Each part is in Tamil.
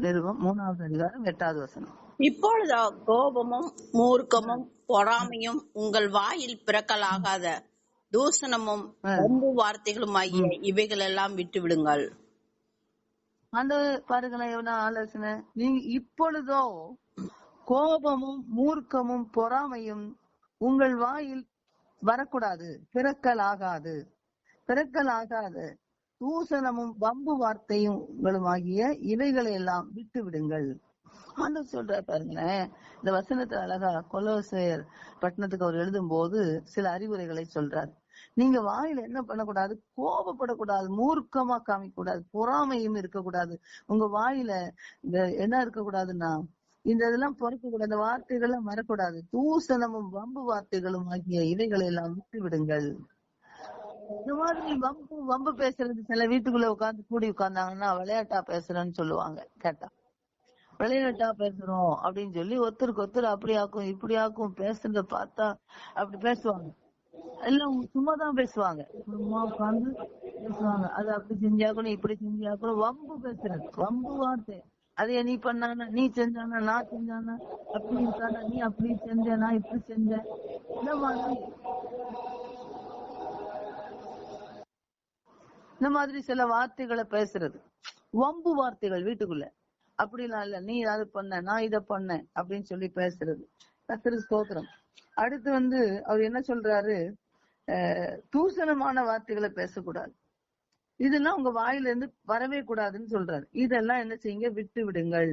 நிருபம் 3வது அதிகாரம் 8வது வசனம். இப்பொழுதோ கோபமும் மூர்க்கமும் பொறாமையும் உங்கள் வாயில் பிறக்கலாகாத தூஷணமும் வம்பு வார்த்தைகளும் ஆகிய இவைகள் எல்லாம் விட்டு விடுங்கள். அந்த பாருங்களேன் எவ்வளவு ஆலோசனை. நீங்க இப்பொழுதோ கோபமும் மூர்க்கமும் பொறாமையும் உங்கள் வாயில் வரக்கூடாது, பிறக்கலாகாது. தூசணமும் வம்பு வார்த்தையும் ஆகிய இவைகளை எல்லாம் விட்டு விடுங்கள். ஆண்டவர் சொல்ற பாருங்களேன், இந்த வசனத்தை அழகா கொலோசையர் பட்டணத்துக்கு அவர் எழுதும் போது சில அறிவுரைகளை சொல்றாரு. நீங்க வாயில என்ன பண்ணக்கூடாது, கோபப்படக்கூடாது, மூர்க்கமா காமிக்க கூடாது, பொறாமையும் இருக்கக்கூடாது. உங்க வாயில என்ன இருக்கக்கூடாதுன்னா இந்த இதெல்லாம் பொறுக்க கூடாது, இந்த வார்த்தைகள்லாம் வரக்கூடாது. தூசணமும் வம்பு வார்த்தைகளும் ஆகிய இவைகளை எல்லாம் விட்டு விடுங்கள். இந்த மாதிரி வம்பு பேசுறது சில வீட்டுக்குள்ள கூடி உட்கார்ந்தாங்கன்னா விளையாட்டா பேசுறேன்னு சொல்லுவாங்க. கேட்டா விளையாட்டா பேசுறோம் அப்படின்னு சொல்லி ஒருத்தருக்கு ஒருத்தர் அப்படி ஆக்கும் இப்படி ஆக்கும் பேசுறத பார்த்தா அப்படி பேசுவாங்க. எல்லாம் சும்மாதான் பேசுவாங்க, சும்மா உட்கார்ந்து பேசுவாங்க. அது அப்படி செஞ்சாக்கணும் இப்படி செஞ்சாக்கணும், வம்பு பேசுறது, வம்பு வார்த்தை. அதைய நீ பண்ணானா, நீ செஞ்சானா, நான் செஞ்சானா, அப்படி இருக்கானா, நீ அப்படி செஞ்ச, நான் இப்படி செஞ்சேன். இந்த மாதிரி சில வார்த்தைகளை பேசுறது, வம்பு வார்த்தைகள் வீட்டுக்குள்ள. அப்படிலாம் இல்ல, நீ அது பண்ண, நான் இதை பண்ணேன் அப்படின்னு சொல்லி பேசுறது. கர்த்தருக்கு ஸ்தோத்திரம். அடுத்து அவர் என்ன சொல்றாரு, தூசணமான வார்த்தைகளை பேசக்கூடாது. இதெல்லாம் உங்க வாயில இருந்து வரவே கூடாதுன்னு சொல்றாரு. இதெல்லாம் என்ன செய்யுங்க, விட்டு விடுங்கள்.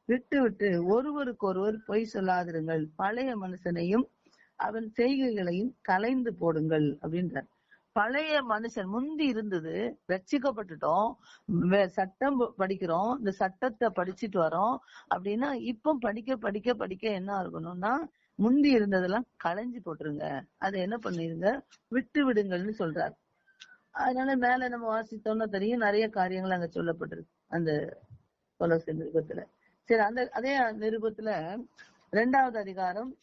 விட்டு ஒருவருக்கு ஒருவர் பொய் சொல்லாதிருங்கள், பழைய மனுஷனையும் அவன் செய்கைகளையும் கலைந்து போடுங்கள் அப்படின்றார். பழைய மனுஷன் முந்தி இருந்தது, ரட்சிக்கப்பட்டுட்டோம், சட்டம் படிக்கிறோம், இந்த சட்டத்தை படிச்சுட்டு வரோம் அப்படின்னா இப்ப படிக்க என்ன இருக்கணும்னா முந்தி இருந்ததெல்லாம் களைஞ்சு போட்டுருங்க, அதை என்ன பண்ணிருங்க, விட்டு விடுங்கள்னு சொல்றாரு. அதனால மேல நம்ம வாசித்தோம்னா தெரியும், நிறைய காரியங்கள் அங்க சொல்லப்பட்டிருக்கு அந்த கொலோசை நிருபத்துல. சரி, அதே நிருபத்துல 2வது அதிகாரம்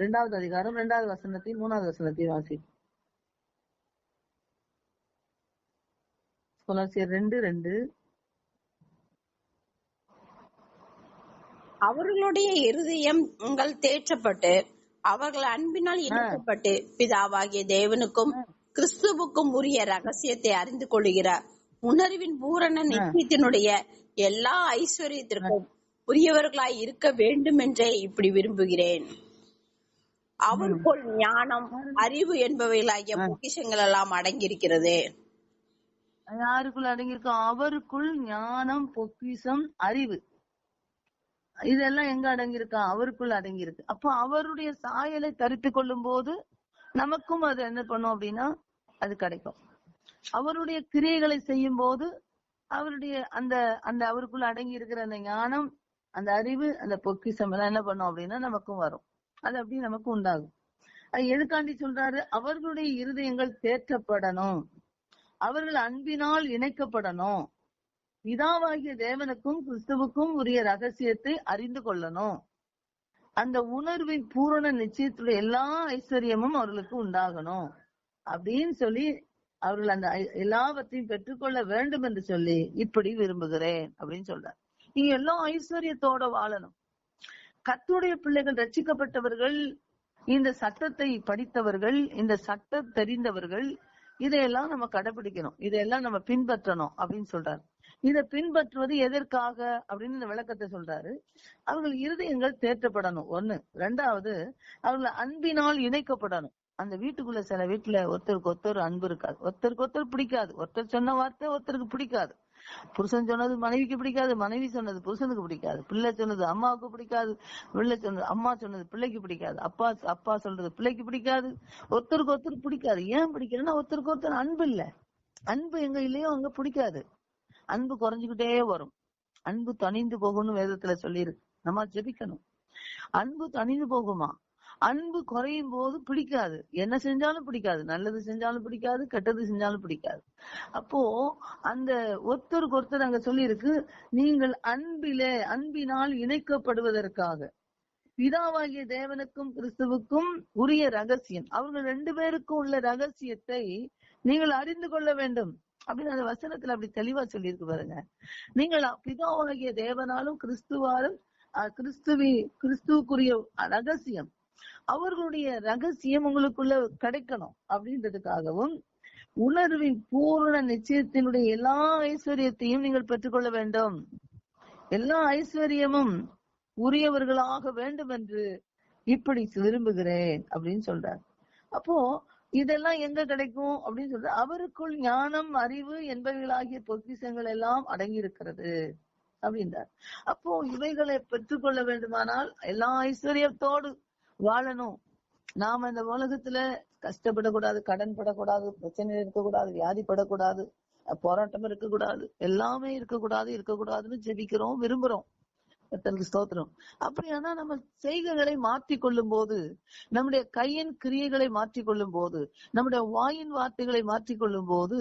2வது வசனத்தையும் 3வது வசனத்தையும் வாசி. கொலோசியர் 2:2. அவர்களுடைய இருதயங்கள் தேற்றப்பட்டு அவர்கள் அன்பினால் இணைக்கப்பட்டு பிதாவாகிய தேவனுக்கும் கிறிஸ்துவுக்கும் உரிய ரகசியத்தை அறிந்து கொள்ளுகிற உணர்வின் பூரண நிச்சயத்தினுடைய எல்லா ஐஸ்வர்யத்திற்கும் உரியவர்களாய் இருக்க வேண்டும் என்றே இப்படி விரும்புகிறேன். அவருக்குள் ஞானம் அறிவு என்பவைகளாகிய பொக்கிஷங்கள் எல்லாம் அடங்கியிருக்கிறது. யாருக்குள்ள அடங்கியிருக்கோம்? அவருக்குள் ஞானம், பொக்கிஷம், அறிவு, இதெல்லாம் எங்க அடங்கியிருக்கா? அவருக்குள்ள அடங்கியிருக்கு. அப்போ அவருடைய சாயலை தரித்து கொள்ளும் போது நமக்கும் அது என்ன பண்ணும் அப்படின்னா அது கிடைக்கும். அவருடைய கிரியைகளை செய்யும் போது அவருடைய அந்த அந்த அவருக்குள்ள அடங்கி இருக்கிற அந்த ஞானம், அந்த அறிவு, அந்த பொக்கிஷம் எல்லாம் என்ன பண்ணும் அப்படின்னா நமக்கும் வரும். அது அப்படி நமக்கு உண்டாகும். அது எதுக்காண்டி சொல்றாரு? அவர்களுடைய இருதயங்கள் தேற்றப்படணும், அவர்கள் அன்பினால் இணைக்கப்படணும், பிதாவாகிய தேவனுக்கும் கிறிஸ்துவுக்கும் உரிய ரகசியத்தை அறிந்து கொள்ளணும், அந்த உணர்வின் பூரண நிச்சயத்துடைய எல்லா ஐஸ்வர்யமும் அவர்களுக்கு உண்டாகணும் அப்படின்னு சொல்லி அவர்கள் அந்த எல்லாவற்றையும் பெற்றுக்கொள்ள வேண்டும் என்று சொல்லி இப்படி விரும்புகிறேன் அப்படின்னு சொல்றார். நீங்க எல்லா ஐஸ்வர்யத்தோட வாழணும். கர்த்தருடைய பிள்ளைகள், ரட்சிக்கப்பட்டவர்கள், இந்த சட்டத்தை படித்தவர்கள், இந்த சட்டம் தெரிந்தவர்கள், இதையெல்லாம் நம்ம கடைபிடிக்கணும், இதையெல்லாம் நம்ம பின்பற்றணும் அப்படின்னு சொல்றாரு. இதை பின்பற்றுவது எதற்காக அப்படின்னு இந்த விளக்கத்தை சொல்றாரு. அவர்கள் இருதயங்கள் தேற்றப்படணும், ஒண்ணு. 2வது, அவர்கள் அன்பினால் இணைக்கப்படணும். அந்த வீட்டுக்குள்ள சில வீட்டுல ஒருத்தருக்கு ஒருத்தர் அன்பு இருக்காது, ஒருத்தருக்கு ஒருத்தர் பிடிக்காது, ஒருத்தர் சொன்ன வார்த்தை ஒருத்தருக்கு பிடிக்காது, புருஷன் சொன்னது மனைவிக்கு பிடிக்காது, மனைவி சொன்னது புருஷனுக்கு பிடிக்காது, பிள்ளை சொன்னது அம்மாவுக்கு பிடிக்காது, பிள்ளை சொன்னது அம்மா சொன்னது பிள்ளைக்கு பிடிக்காது, அப்பா சொல்றது பிள்ளைக்கு பிடிக்காது, ஒருத்தருக்கு ஒருத்தர் பிடிக்காது. ஏன் பிடிக்கலன்னா ஒருத்தருக்கு ஒருத்தர் அன்பு இல்ல. அன்பு எங்க இல்லையோ அங்க பிடிக்காது. அன்பு குறைஞ்சுக்கிட்டே வரும். அன்பு தணிந்து போகும்னு வேதத்துல சொல்லியிருக்கு. நம்ம ஜெபிக்கணும். அன்பு தணிந்து போகுமா? அன்பு குறையும் போது பிடிக்காது, என்ன செஞ்சாலும் பிடிக்காது, நல்லது செஞ்சாலும் பிடிக்காது, கெட்டது செஞ்சாலும் பிடிக்காது. அப்போ அந்த ஒருத்தருக்கு ஒருத்தர் அங்க சொல்லி இருக்கு, நீங்கள் அன்பினால் இணைக்கப்படுவதற்காக பிதாவாகிய தேவனுக்கும் கிறிஸ்துவுக்கும் உரிய ரகசியம், அவர்கள் 2 பேருக்கும் உள்ள ரகசியத்தை நீங்கள் அறிந்து கொள்ள வேண்டும். அப்படின்னு அந்த வசனத்துல அப்படி தெளிவா சொல்லியிருக்கு பாருங்க. நீங்கள் பிதாவாகிய தேவனாலும் கிறிஸ்துவாலும் கிறிஸ்துவுக்குரிய ரகசியம், அவர்களுடைய ரகசியம் உங்களுக்குள்ள கிடைக்கணும் அப்படின்றதுக்காகவும் உணர்வின் பூரண நிச்சயத்தினுடைய எல்லா ஐஸ்வர்யத்தையும் நீங்கள் பெற்றுக்கொள்ள வேண்டும். எல்லா ஐஸ்வர்யமும் உரியவர்களாக வேண்டும் என்று இப்படி விரும்புகிறேன் அப்படின்னு சொல்றார். அப்போ இதெல்லாம் எங்க கிடைக்கும் அப்படின்னு சொல்ற, அவருக்குள் ஞானம் அறிவு என்பவைகளாகிய பொக்கிஷங்கள் எல்லாம் அடங்கி இருக்கிறது அப்படின்றார். அப்போ இவைகளை பெற்றுக்கொள்ள வேண்டுமானால் எல்லா ஐஸ்வர்யத்தோடு வாழணும். நாம இந்த உலகத்துல கஷ்டப்படக்கூடாது, கடன் படக்கூடாது, பிரச்சனை இருக்கக்கூடாது, வியாதிப்படக்கூடாது, போராட்டம் இருக்கக்கூடாது, எல்லாமே இருக்கக்கூடாதுன்னு ஜெபிக்கிறோம், விரும்புறோம். கர்த்தருக்கு ஸ்தோத்திரம். அப்படியானா நம்ம செய்கைகளை மாற்றிக்கொள்ளும் போது, நம்முடைய கையின் கிரியைகளை மாற்றிக்கொள்ளும் போது, நம்முடைய வாயின் வார்த்தைகளை மாற்றிக்கொள்ளும் போது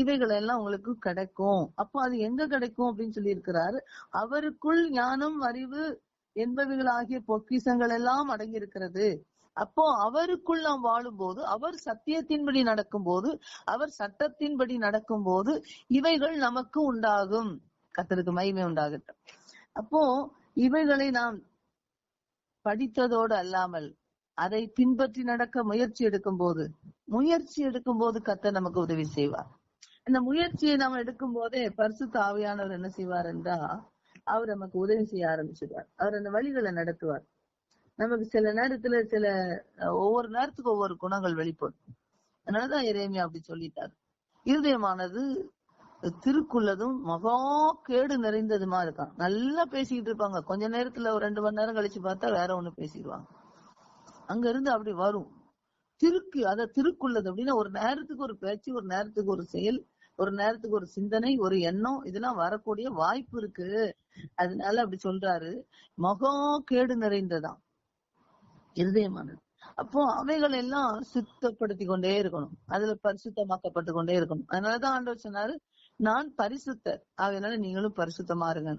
இவைகள் எல்லாம் உங்களுக்கு கிடைக்கும். அப்போ அது எங்க கிடைக்கும் அப்படின்னு சொல்லி இருக்கிறாரு. அவருக்குள் ஞானம் அறிவு என்பவைகளாகிய பொக்கிஷங்கள் எல்லாம் அடங்கி இருக்கிறது. அப்போ அவருக்குள் நாம் வாழும் போது, அவர் சத்தியத்தின்படி நடக்கும் போது, அவர் சட்டத்தின்படி நடக்கும் போது இவைகள் நமக்கு உண்டாகும். கர்த்தருக்கு மகிமை உண்டாகட்டும். அப்போ இவைகளை நாம் படித்ததோடு அல்லாமல் அதை பின்பற்றி நடக்க முயற்சி எடுக்கும் போது கர்த்தர் நமக்கு உதவி செய்வார். இந்த முயற்சியை நாம் எடுக்கும் போதே பரிசுத்த ஆவியானவர் என்ன செய்வார் என்றா, அவர் நமக்கு உதவி செய்ய ஆரம்பிச்சிருவார். அவர் அந்த வழிகளை நடத்துவார். நமக்கு சில நேரத்துல ஒவ்வொரு நேரத்துக்கு ஒவ்வொரு குணங்கள் வெளிப்படும். அதனாலதான் எரேமியா அப்படி சொல்லிட்டார். இருதயமானது திருக்குள்ளதும் மகா கேடு நிறைந்ததுமா இருக்கான். நல்லா பேசிக்கிட்டு இருப்பாங்க, கொஞ்ச நேரத்துல ஒரு 2 மணி நேரம் கழிச்சு பார்த்தா வேற ஒண்ணு பேசிடுவாங்க. அங்க இருந்து அப்படி வரும் திருக்குள்ளது அப்படின்னா ஒரு நேரத்துக்கு ஒரு பேச்சு, ஒரு நேரத்துக்கு ஒரு செயல், ஒரு நேரத்துக்கு ஒரு சிந்தனை, ஒரு எண்ணம், இதெல்லாம் வரக்கூடிய வாய்ப்பு இருக்கு. அதனால அப்படி சொல்றாரு, மகா கேடு நிறைந்ததான் இருதயமானது. அப்போ அவைகள் எல்லாம் சுத்தப்படுத்தி கொண்டே இருக்கணும், அதுல பரிசுத்தமாக்கப்பட்டு கொண்டே இருக்கணும். அதனாலதான் ஆண்டவர் சொன்னாரு, நான் பரிசுத்தர், அதனால நீங்களும் பரிசுத்தமா இருங்க.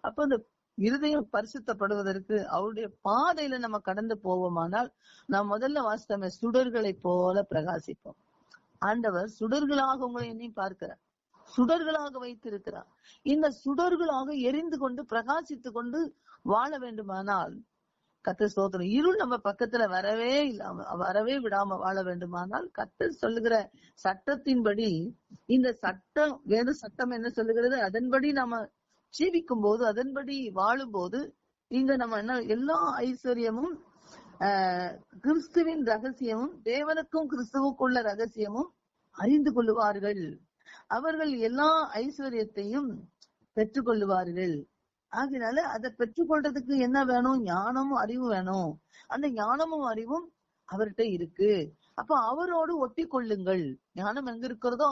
அப்ப அந்த இருதயம் பரிசுத்தப்படுவதற்கு அவருடைய பாதையில நம்ம கடந்து போவோமானால், நான் முதல்ல வாசித்தமே சுடர்களை போல பிரகாசிப்போம். ஆண்டவர் சுடர்களாக உங்களை என்னையும் பார்க்கிறார், சுடர்களாக வைத்திருக்கிறார். இந்த சுடர்களாக எரிந்து கொண்டு பிரகாசித்து கொண்டு வாழ வேண்டுமானால், கர்த்தர் ஸ்தோத்திரம், இருள் நம்ம பக்கத்துல வரவே விடாம வாழ வேண்டுமானால், கர்த்தர் சொல்லுகிற சட்டத்தின்படி, இந்த சட்டம் வேத சட்டம் என்ன சொல்லுகிறது, அதன்படி நம்ம ஜீவிக்கும் போது, அதன்படி வாழும் போது, இங்க நம்ம என்ன எல்லா ஐஸ்வர்யமும் கிறிஸ்துவின் ரகசியமும் தேவனுக்கும் கிறிஸ்துவுக்குள்ள ரகசியமும் அறிந்து கொள்ளுவார்கள். அவர்கள் எல்லா ஐஸ்வர்யத்தையும் பெற்றுக் கொள்ளுவார்கள். ஆகினால அதை பெற்றுக்கொள்றதுக்கு என்ன வேணும்? ஞானமும் அறிவும் வேணும். அந்த ஞானமும் அறிவும் அவர்கிட்ட இருக்கு. அப்ப அவரோடு ஒட்டி கொள்ளுங்கள். ஞானம் எங்க இருக்கிறதோ